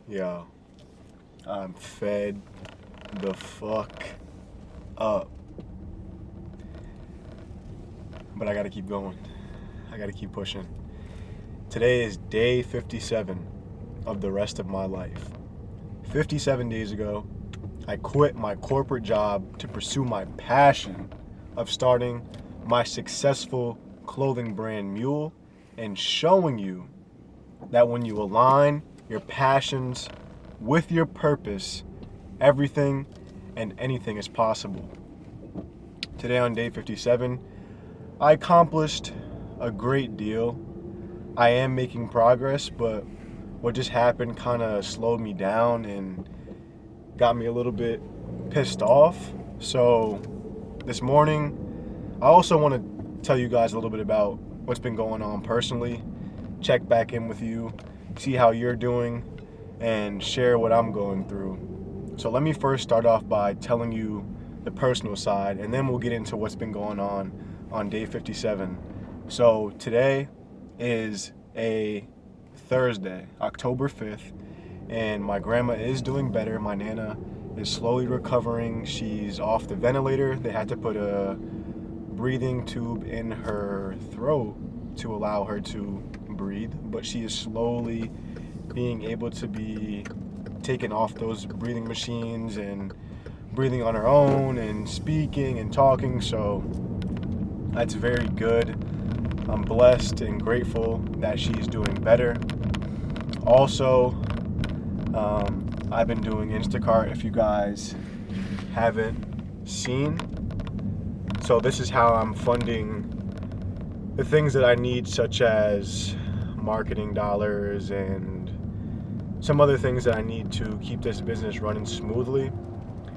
Yo, I'm fed the fuck up. But I gotta keep going. I gotta keep pushing. Today is day 57 of the rest of my life. 57 days ago, I quit my corporate job to pursue my passion of starting my successful clothing brand Mule and showing you that when you align your passions with your purpose, everything and anything is possible. Today on day 57, I accomplished a great deal. I am making progress, but what just happened kind of slowed me down and got me a little bit pissed off. So this morning, I also want to tell you guys a little bit about what's been going on personally, check back in with you, see how you're doing, and share what I'm going through. So let me first start off by telling you the personal side, and then we'll get into what's been going on day 57. So today is a Thursday, October 5th, and my grandma is doing better. My Nana is slowly recovering. She's off the ventilator. They had to put a breathing tube in her throat to allow her to breathe, but she is slowly being able to be taken off those breathing machines and breathing on her own and speaking and talking. So that's very good. I'm blessed and grateful that she's doing better. Also, I've been doing Instacart, if you guys haven't seen. So this is how I'm funding the things that I need, such as marketing dollars and some other things that I need to keep this business running smoothly.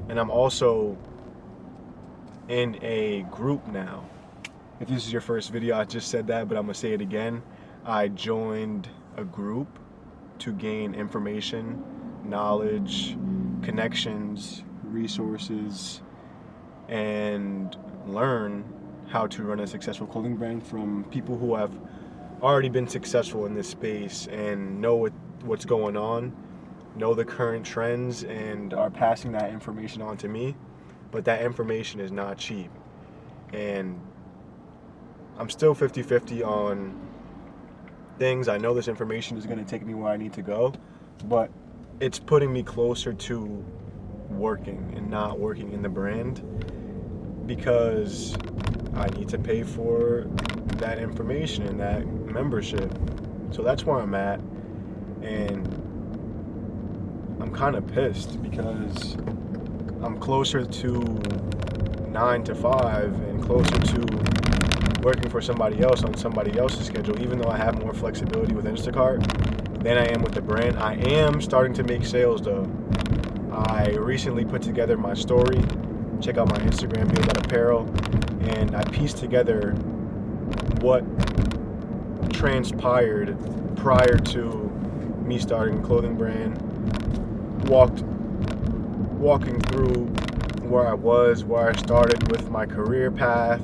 And I'm also in a group now. If this is your first video, I just said that, but I'm gonna say it again. I joined a group to gain information, knowledge, connections, resources, and learn how to run a successful clothing brand from people who have already been successful in this space and know what's going on, know the current trends, and are passing that information on to me. But that information is not cheap. And I'm still 50-50 on things. I know this information is going to take me where I need to go, but it's putting me closer to working and not working in the brand, because I need to pay for that information and that membership. So that's where I'm at, and I'm kind of pissed because I'm closer to 9 to 5 and closer to working for somebody else on somebody else's schedule, even though I have more flexibility with Instacart than I am with the brand. I am starting to make sales though. I recently put together my story. Check out my Instagram, apparel, and I pieced together what transpired prior to me starting a clothing brand, walking through where I was, where I started with my career path,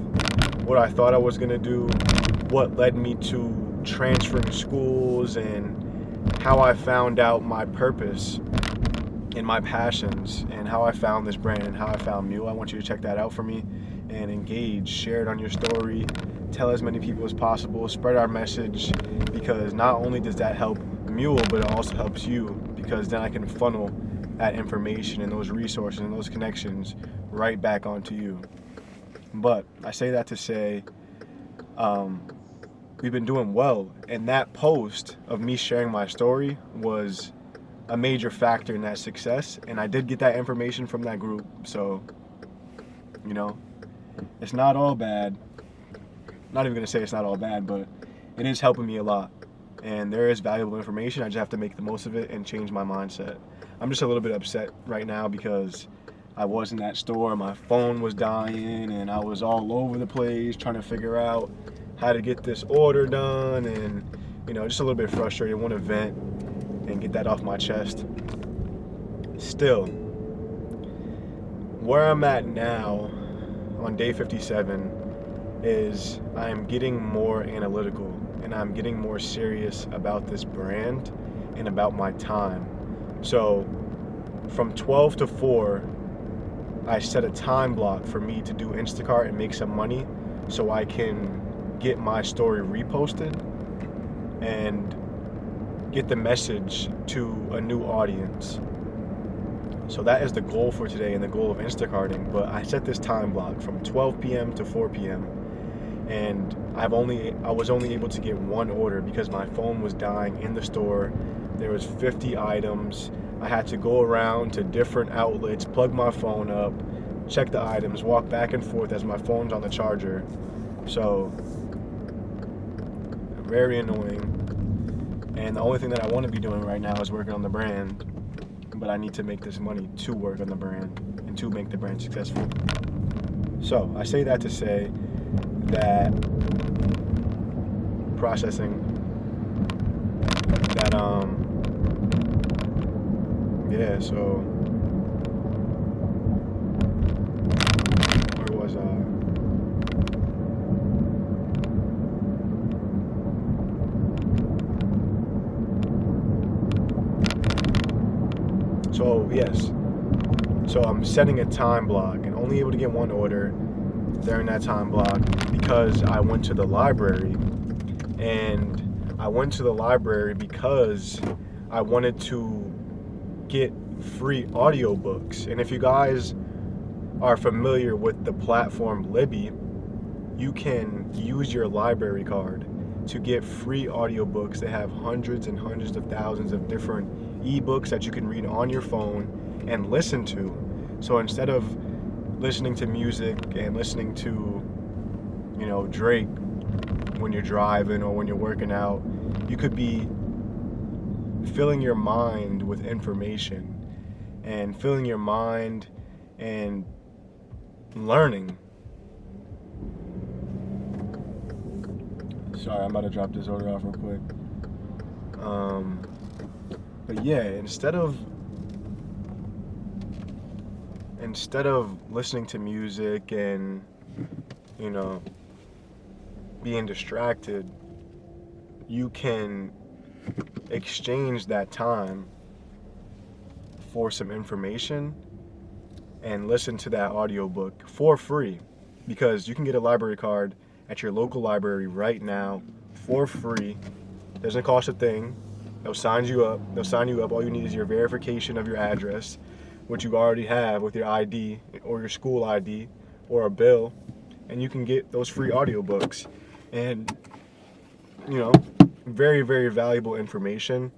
what I thought I was going to do, what led me to transferring schools, and how I found out my purpose and my passions, and how I found this brand and how I found Mule. I want you to check that out for me and engage, share it on your story, tell as many people as possible, spread our message, because not only does that help Mule, but it also helps you, because then I can funnel that information and those resources and those connections right back onto you. But I say that to say, we've been doing well, and that post of me sharing my story was a major factor in that success, and I did get that information from that group. So, you know, it's not all bad. Not even gonna say it's not all bad, but it is helping me a lot, and there is valuable information. I just have to make the most of it and change my mindset. I'm just a little bit upset right now because I was in that store, my phone was dying, and I was all over the place trying to figure out how to get this order done, and you know, just a little bit frustrated. I want to vent and get that off my chest. Still, where I'm at now on day 57 is I'm getting more analytical, and I'm getting more serious about this brand and about my time. So from 12 to 4, I set a time block for me to do Instacart and make some money so I can get my story reposted and get the message to a new audience. So that is the goal for today and the goal of Instacarting. But I set this time block from 12 p.m. to 4 p.m. and I was only able to get one order because my phone was dying in the store. There was 50 items. I had to go around to different outlets, plug my phone up, check the items, walk back and forth as my phone's on the charger. So very annoying. And the only thing that I want to be doing right now is working on the brand. But I need to make this money to work on the brand and to make the brand successful. So I say that to say that processing that so where was I? So yes, so I'm setting a time block and only able to get one order during that time block because I went to the library. And I went to the library because I wanted to get free audiobooks. And if you guys are familiar with the platform Libby, you can use your library card to get free audiobooks. They have hundreds and hundreds of thousands of different ebooks that you can read on your phone and listen to. So instead of listening to music and listening to, Drake when you're driving or when you're working out, you could be filling your mind with information and filling your mind and learning. Sorry, I'm about to drop this order off real quick. But yeah, instead of listening to music and, being distracted, you can exchange that time for some information and listen to that audiobook for free, because you can get a library card at your local library right now for free. Doesn't cost a thing. They'll sign you up. All you need is your verification of your address, which you already have with your ID or your school ID or a bill, and you can get those free audiobooks. And very, very valuable information.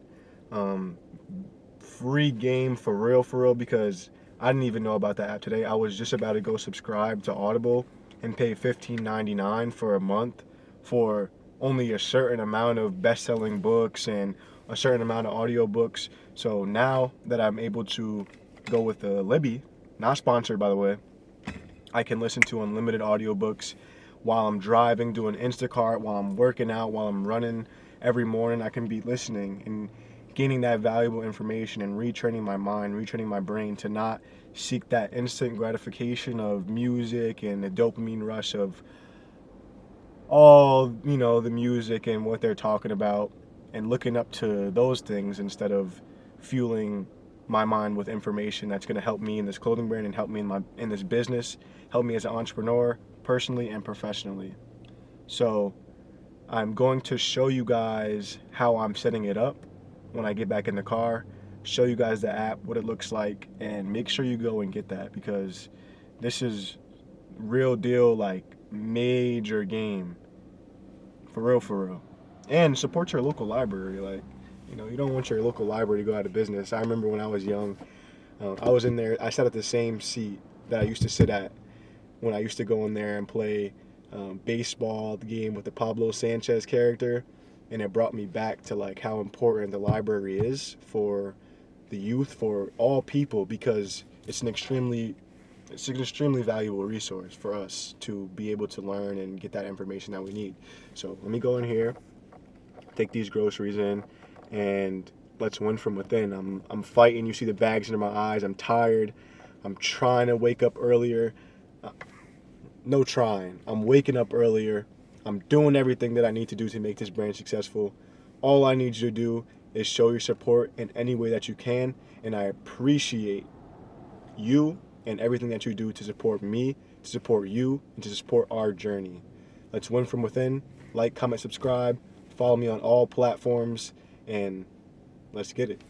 Free game for real, because I didn't even know about the app today. I was just about to go subscribe to Audible and pay $15.99 for a month for only a certain amount of best-selling books and a certain amount of audiobooks. So now that I'm able to go with the Libby, not sponsored by the way, I can listen to unlimited audiobooks while I'm driving, doing Instacart, while I'm working out, while I'm running every morning. I can be listening and gaining that valuable information and retraining my mind, retraining my brain to not seek that instant gratification of music and the dopamine rush of all, the music and what they're talking about, and looking up to those things instead of fueling my mind with information that's going to help me in this clothing brand and help me in this business, help me as an entrepreneur, personally and professionally. So I'm going to show you guys how I'm setting it up when I get back in the car, show you guys the app, what it looks like, and make sure you go and get that, because this is real deal, like major game. For real. And support your local library. Like, you don't want your local library to go out of business. I remember when I was young, I was in there, I sat at the same seat that I used to sit at when I used to go in there and play baseball, the game with the Pablo Sanchez character. And it brought me back to like how important the library is for the youth, for all people, because it's an extremely valuable resource for us to be able to learn and get that information that we need. So let me go in here, take these groceries in, and let's win from within. I'm fighting. You see the bags under my eyes. I'm tired. I'm trying to wake up earlier. No trying. I'm waking up earlier. I'm doing everything that I need to do to make this brand successful. All I need you to do is show your support in any way that you can, and I appreciate you and everything that you do to support me, to support you, and to support our journey. Let's win from within. Like, comment, subscribe, follow me on all platforms, and let's get it.